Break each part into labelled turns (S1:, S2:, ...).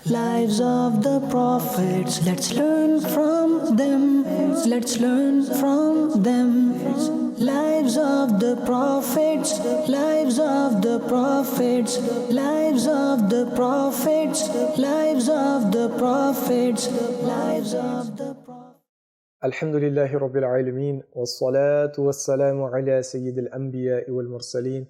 S1: Lives of the prophets, let's learn from them. Let's learn from them. Lives of the prophets, lives of the prophets, lives of the prophets, lives of the prophets, lives of the prophets.
S2: الحمد لله رب العالمين والصلاة والسلام على سيد الأنبياء والمرسلين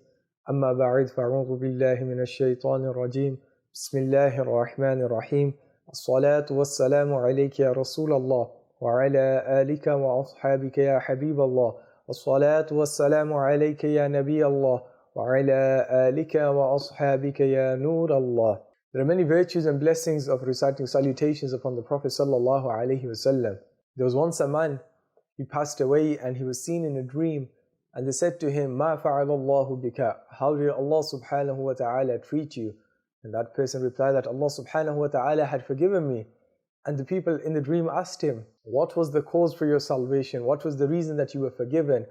S2: أما بعد فأعوذ بالله من الشيطان الرجيم بسم الله الرحمن الرحيم الصلاة والسلام عليك يا رسول الله وعلى آلك وأصحابك يا حبيب الله والصلاة والسلام عليك يا نبي الله وعلى آلك وأصحابك يا نور الله. There are many virtues and blessings of reciting salutations upon the Prophet sallallahu alaihi wasallam. There was once a man, he passed away and he was seen in a dream, and they said to him, مَا فَعَلَ اللَّهُ بِكَ? How did Allah subhanahu wa ta'ala treat you? And that person replied that Allah subhanahu wa ta'ala had forgiven me. And the people in the dream asked him, what was the cause for your salvation? What was the reason that you were forgiven?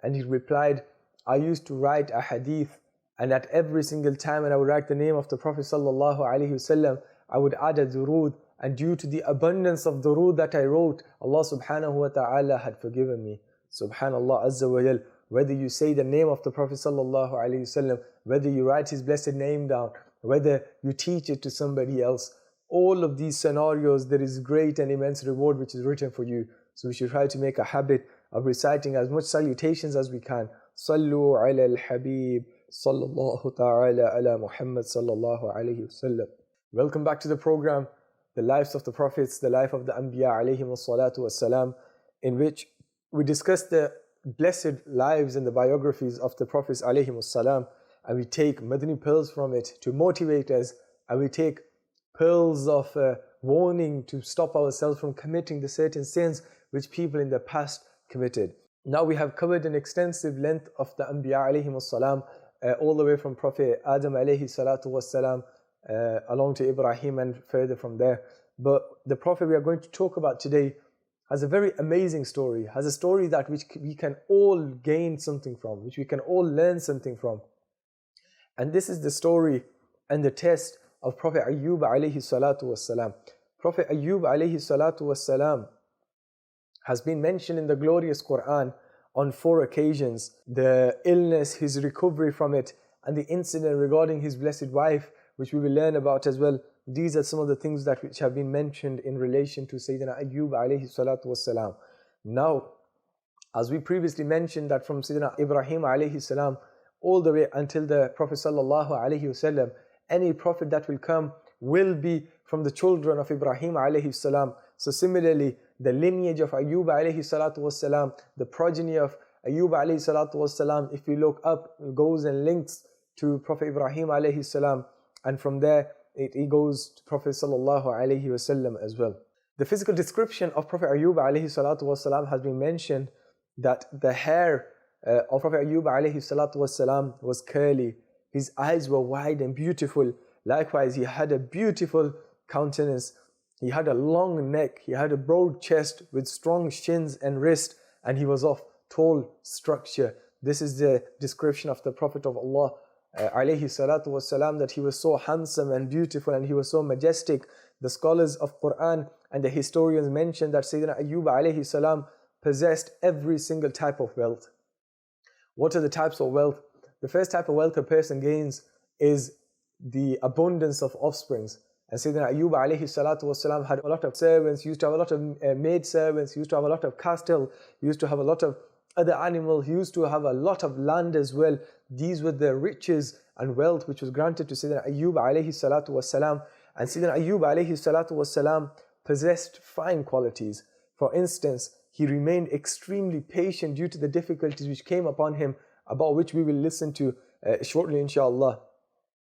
S2: And he replied, I used to write a hadith, and at every single time when I would write the name of the Prophet sallallahu alaihi wasallam, I would add a durood. And due to the abundance of durood that I wrote, Allah subhanahu wa ta'ala had forgiven me. Subhanallah Azza wa Jal. Whether you say the name of the Prophet sallallahu alaihi wasallam, whether you write his blessed name down, whether you teach it to somebody else, all of these scenarios, there is great and immense reward which is written for you. So we should try to make a habit of reciting as much salutations as we can. Sallu ala al-Habib sallallahu ta'ala ala Muhammad sallallahu alayhi wasallam. Welcome back to the program, The Lives of the Prophets, the life of the Anbiya alayhim salatu wassalam, in which we discuss the blessed lives and the biographies of the Prophets alayhim salam, and we take Madani pearls from it to motivate us, and we take pearls of warning to stop ourselves from committing the certain sins which people in the past committed. Now we have covered an extensive length of the Anbiya alayhim salam, all the way from Prophet Adam alayhi salatu wassalam, along to Ibrahim and further from there. But the Prophet we are going to talk about today has a very amazing story, has a story that which we can all gain something from, which we can all learn something from. And this is the story and the test of Prophet Ayyub alayhi salatu wassalam. Prophet Ayyub alayhi salatu wassalam has been mentioned in the glorious Quran on 4 occasions. The illness, his recovery from it, and the incident regarding his blessed wife, which we will learn about as well. These are some of the things that which have been mentioned in relation to Sayyidina Ayyub alayhi salatu wassalam. Now, as we previously mentioned that from Sayyidina Ibrahim alayhi salam all the way until the Prophet sallallahu alayhi wasallam, any prophet that will come will be from the children of Ibrahim alayhi salam. So similarly, the lineage of Ayyub alayhi salatu wassalam, the progeny of Ayyub alayhi salatu wassalam, if we look up, it goes and links to Prophet Ibrahim alayhi salam. And from there, it goes to Prophet sallallahu alaihi wasallam as well. The physical description of Prophet Ayyub alayhi salatu wasalam has been mentioned that the hair of Prophet Ayyub alayhi salatu wasalam was curly. His eyes were wide and beautiful. Likewise, he had a beautiful countenance. He had a long neck. He had a broad chest with strong shins and wrist. And he was of tall structure. This is the description of the Prophet of Allah alayhi salatu wasalam, that he was so handsome and beautiful and he was so majestic. The scholars of Quran and the historians mention that Sayyidina Ayyub alayhi salam possessed every single type of wealth. What are the types of wealth? The first type of wealth a person gains is the abundance of offsprings. And Sayyidina Ayyub alayhi salatu wasalam had a lot of servants, he used to have a lot of maid servants, he used to have a lot of cattle, he used to have a lot of other animals, he used to have a lot of land as well. These were the riches and wealth which was granted to Sayyidina Ayyub alayhi salatu wasalam. And Sayyidina Ayyub alayhi salatu wasalam possessed fine qualities. For instance, he remained extremely patient due to the difficulties which came upon him, about which we will listen to shortly inshallah.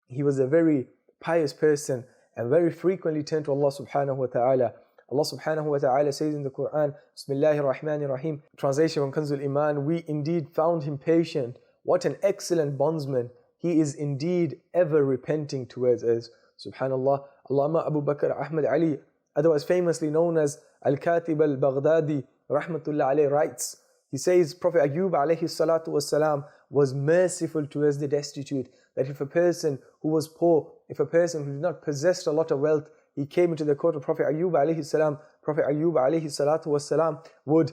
S2: He was a very pious person and very frequently turned to Allah subhanahu wa ta'ala. Allah subhanahu wa ta'ala says in the Quran, Bismillahir Rahmanir Rahim, translation from Kanzul Iman, we indeed found him patient. What an excellent bondsman. He is indeed ever repenting towards us. Subhanallah. Allama Abu Bakr Ahmad Ali, otherwise famously known as Al-Katib al-Baghdadi, rahmatullah alayhi, writes, he says, Prophet Ayyub alayhi salatu wassalam was merciful towards the destitute, that if a person who was poor, if a person who did not possess a lot of wealth, he came into the court of Prophet Ayyub alayhi salam, Prophet Ayyub alayhi salatu wasalam would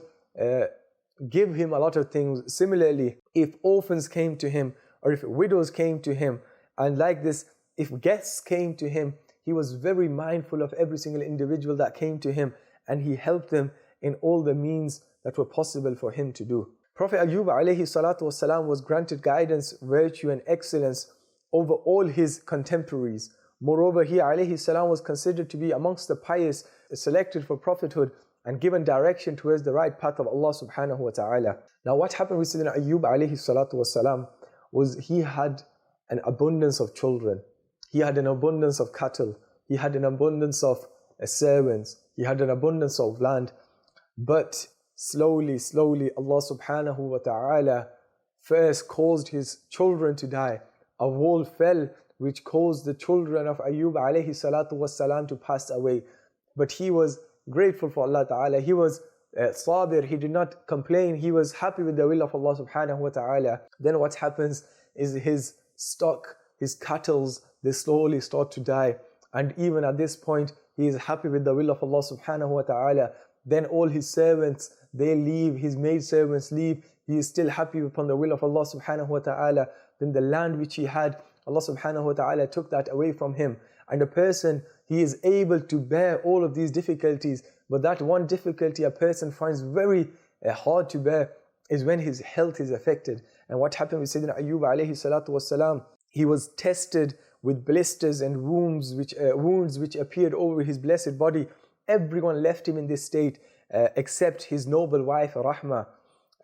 S2: give him a lot of things. Similarly, if orphans came to him or if widows came to him, and like this, if guests came to him, he was very mindful of every single individual that came to him, and he helped them in all the means that were possible for him to do. Prophet Ayyub alayhi salatu wasalam was granted guidance, virtue and excellence over all his contemporaries. Moreover, he alayhi salam was considered to be amongst the pious, selected for prophethood and given direction towards the right path of Allah subhanahu wa ta'ala. Now what happened with Sayyidina Ayyub alayhi salatu wasalam was he had an abundance of children. He had an abundance of cattle. He had an abundance of servants. He had an abundance of land. But slowly, Allah subhanahu wa ta'ala first caused his children to die. A wall fell which caused the children of Ayyub alayhi salatu wasalam to pass away. But he was grateful for Allah ta'ala. He was sabir. He did not complain. He was happy with the will of Allah subhanahu wa ta'ala. Then what happens is his stock, his cattle, they slowly start to die. And even at this point, he is happy with the will of Allah subhanahu wa ta'ala. Then all his servants, they leave, his maid servants leave. He is still happy upon the will of Allah subhanahu wa ta'ala. Then the land which he had, Allah subhanahu wa ta'ala took that away from him. And a person, he is able to bear all of these difficulties. But that one difficulty a person finds very hard to bear is when his health is affected. And what happened with Sayyidina Ayyub alayhi salatu wasalam, he was tested with blisters and wounds which appeared over his blessed body. Everyone left him in this state except his noble wife Rahma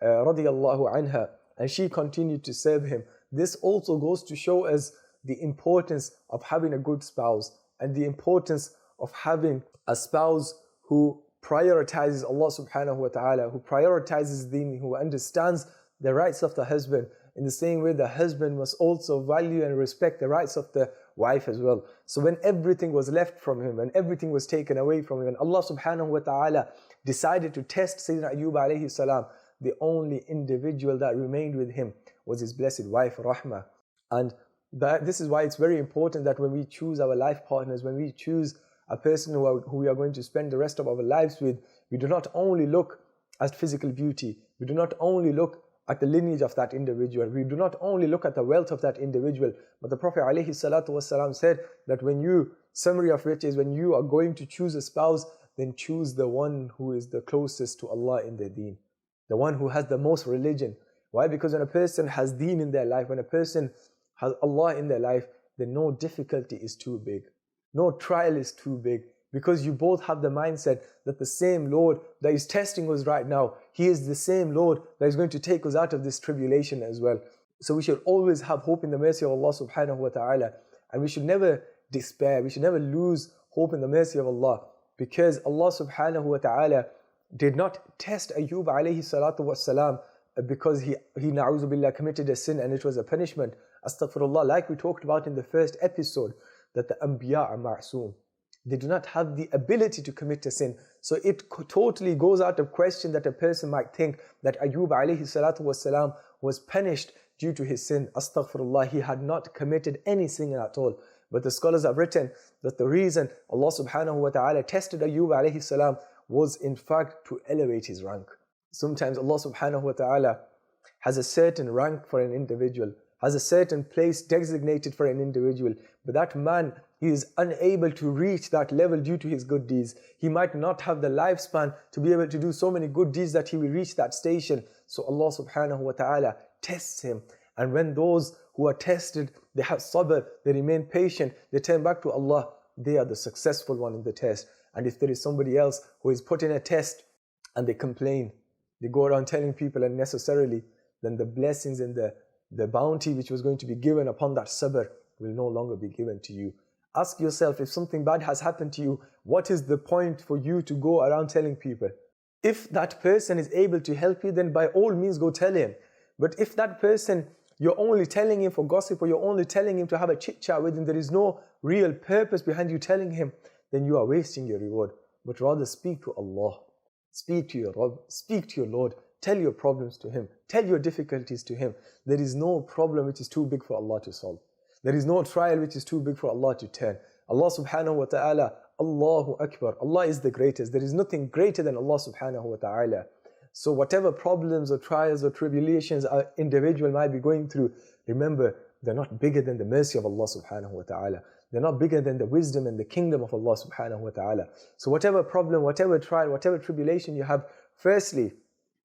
S2: radiyallahu anha, and she continued to serve him. This also goes to show us the importance of having a good spouse and the importance of having a spouse who prioritizes Allah subhanahu wa ta'ala, who prioritizes deen, who understands the rights of the husband. In the same way, the husband must also value and respect the rights of the wife as well. So when everything was left from him and everything was taken away from him, and Allah subhanahu wa ta'ala decided to test Sayyidina Ayyub alayhi salam, the only individual that remained with him was his blessed wife Rahma. And this is why it's very important that when we choose our life partners, when we choose a person who we are going to spend the rest of our lives with, we do not only look at physical beauty, we do not only look at the lineage of that individual, we do not only look at the wealth of that individual, but the Prophet ﷺ said that summary of which is, when you are going to choose a spouse, then choose the one who is the closest to Allah in their deen, the one who has the most religion. Why? Because when a person has deen in their life, when a person has Allah in their life, then no difficulty is too big, no trial is too big, because you both have the mindset that the same Lord that is testing us right now, He is the same Lord that is going to take us out of this tribulation as well. So we should always have hope in the mercy of Allah subhanahu wa ta'ala, and we should never despair, we should never lose hope in the mercy of Allah, because Allah subhanahu wa ta'ala did not test Ayyub alayhi salatu wasalam because he na'udhu billah committed a sin and it was a punishment. Astaghfirullah, like we talked about in the first episode, that the Anbiya are ma'soom. They do not have the ability to commit a sin. So it totally goes out of question that a person might think that Ayyub alayhi salatu wasalam was punished due to his sin. Astaghfirullah, he had not committed any sin at all. But the scholars have written that the reason Allah subhanahu wa ta'ala tested Ayyub alayhi salam was in fact to elevate his rank. Sometimes Allah subhanahu wa ta'ala has a certain rank for an individual, has a certain place designated for an individual, but that man, he is unable to reach that level due to his good deeds. He might not have the lifespan to be able to do so many good deeds that he will reach that station. So Allah subhanahu wa ta'ala tests him. And when those who are tested, they have sabr, they remain patient, they turn back to Allah, they are the successful one in the test. And if there is somebody else who is put in a test and they complain, they go around telling people unnecessarily, then the blessings and the bounty which was going to be given upon that sabr will no longer be given to you. Ask yourself, if something bad has happened to you, what is the point for you to go around telling people? If that person is able to help you, then by all means go tell him. But if that person, you're only telling him for gossip, or you're only telling him to have a chit chat with him, there is no real purpose behind you telling him, then you are wasting your reward. But rather speak to Allah, speak to your Rabb, speak to your Lord, tell your problems to Him, tell your difficulties to Him. There is no problem which is too big for Allah to solve. There is no trial which is too big for Allah to turn. Allah subhanahu wa ta'ala Allahu Akbar. Allah is the greatest. There is nothing greater than Allah subhanahu wa ta'ala. So whatever problems or trials or tribulations an individual might be going through, remember, they're not bigger than the mercy of Allah subhanahu wa ta'ala. They're not bigger than the wisdom and the kingdom of Allah subhanahu wa ta'ala. So whatever problem, whatever trial, whatever tribulation you have, firstly,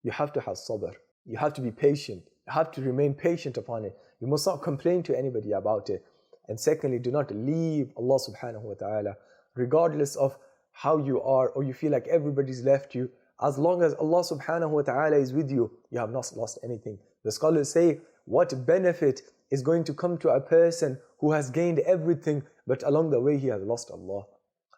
S2: you have to have sabr. You have to be patient. You have to remain patient upon it. You must not complain to anybody about it. And secondly, do not leave Allah subhanahu wa ta'ala, regardless of how you are or you feel like everybody's left you. As long as Allah subhanahu wa ta'ala is with you, you have not lost anything. The scholars say, what benefit is going to come to a person who has gained everything, but along the way he has lost Allah?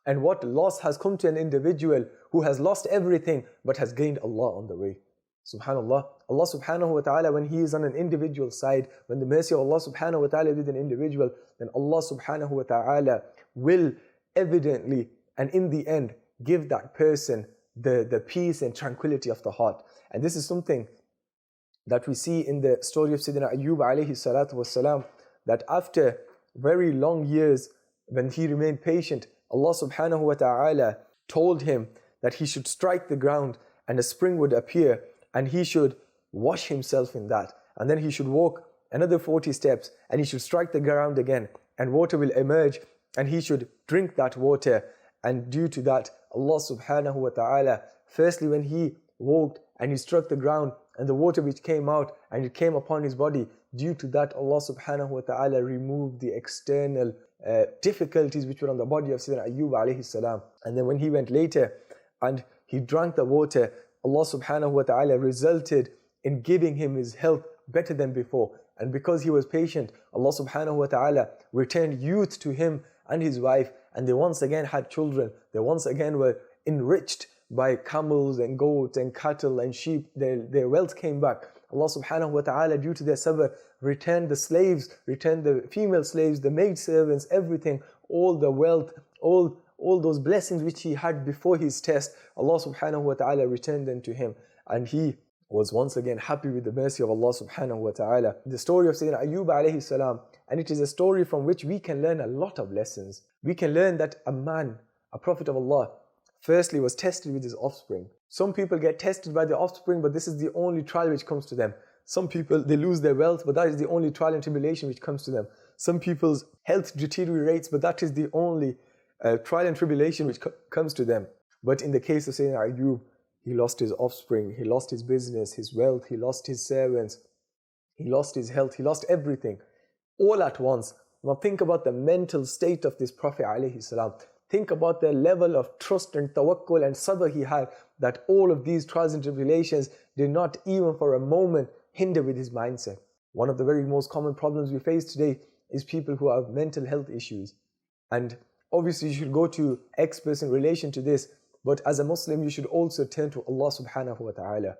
S2: And what loss has come to an individual who has lost everything, but has gained Allah on the way? Subhanallah, Allah subhanahu wa ta'ala, when He is on an individual side, when the mercy of Allah subhanahu wa ta'ala is with an individual, then Allah subhanahu wa ta'ala will evidently and in the end give that person the peace and tranquility of the heart. And this is something that we see in the story of Sayyidina Ayyub alayhi salatu wassalam, that after very long years, when he remained patient, Allah subhanahu wa ta'ala told him that he should strike the ground and a spring would appear, and he should wash himself in that. And then he should walk another 40 steps and he should strike the ground again and water will emerge and he should drink that water. And due to that, Allah subhanahu wa ta'ala, firstly when he walked and he struck the ground and the water which came out and it came upon his body, due to that Allah subhanahu wa ta'ala removed the external difficulties which were on the body of Sayyidina Ayyub alayhi salam. And then when he went later and he drank the water, Allah subhanahu wa ta'ala resulted in giving him his health better than before. And because he was patient, Allah subhanahu wa ta'ala returned youth to him and his wife, and they once again had children. They once again were enriched by camels and goats and cattle and sheep. Their wealth came back. Allah subhanahu wa ta'ala, due to their sabr, returned the slaves, returned the female slaves, the maid servants, everything, all the wealth, all those blessings which he had before his test, Allah subhanahu wa ta'ala returned them to him. And he was once again happy with the mercy of Allah subhanahu wa ta'ala. The story of Sayyidina Ayyub alayhi salam, and it is a story from which we can learn a lot of lessons. We can learn that a man, a prophet of Allah, firstly was tested with his offspring. Some people get tested by the offspring, but this is the only trial which comes to them. Some people, they lose their wealth, but that is the only trial and tribulation which comes to them. Some people's health deteriorates, but that is the only trial and tribulation which comes to them. But in the case of Sayyidina Ayyub, he lost his offspring, he lost his business, his wealth, he lost his servants, he lost his health, he lost everything, all at once. Now think about the mental state of this Prophet alayhi salam. Think about the level of trust and tawakkul and sabr he had, that all of these trials and tribulations did not even for a moment hinder with his mindset. One of the very most common problems we face today is people who have mental health issues. And obviously you should go to experts in relation to this, but as a Muslim you should also turn to Allah subhanahu wa ta'ala.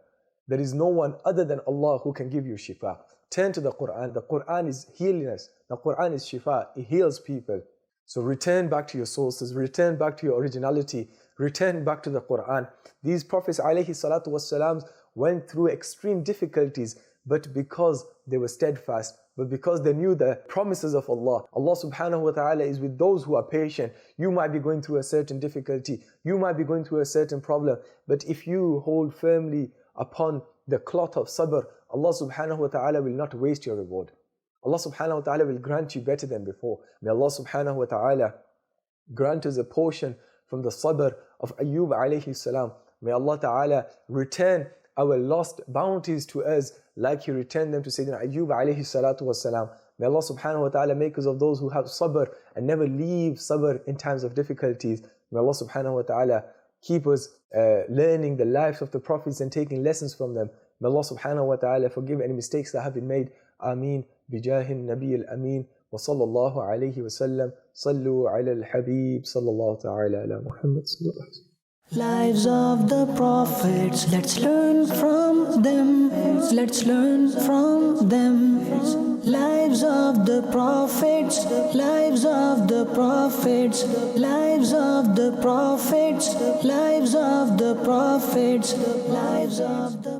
S2: There is no one other than Allah who can give you shifa. Turn to the Quran. The Quran is healing us. The Quran is shifa. It heals people. So return back to your sources, return back to your originality, return back to the Quran. These prophets alayhi salatu wassalam went through extreme difficulties, but because they were steadfast, but because they knew the promises of Allah. Allah subhanahu wa ta'ala is with those who are patient. You might be going through a certain difficulty, you might be going through a certain problem, but if you hold firmly upon the cloth of sabr, Allah subhanahu wa ta'ala will not waste your reward. Allah subhanahu wa ta'ala will grant you better than before. May Allah subhanahu wa ta'ala grant us a portion from the sabr of Ayyub alayhi salam. May Allah ta'ala return our lost bounties to us like He returned them to Sayyidina Ayyub alayhi salatu wassalam. May Allah subhanahu wa ta'ala make us of those who have sabr and never leave sabr in times of difficulties. May Allah subhanahu wa ta'ala keep us learning the lives of the prophets and taking lessons from them. May Allah subhanahu wa ta'ala forgive any mistakes that have been made. Ameen. بجاه النبي الأمين وصلى الله عليه وسلم صلوا على الحبيب صلى الله تعالى على محمد صلى الله عليه وسلم.
S1: Lives of the prophets, let's learn from them, let's learn from them. Lives of the prophets, lives of the prophets, lives of the prophets, lives of the prophets, lives of the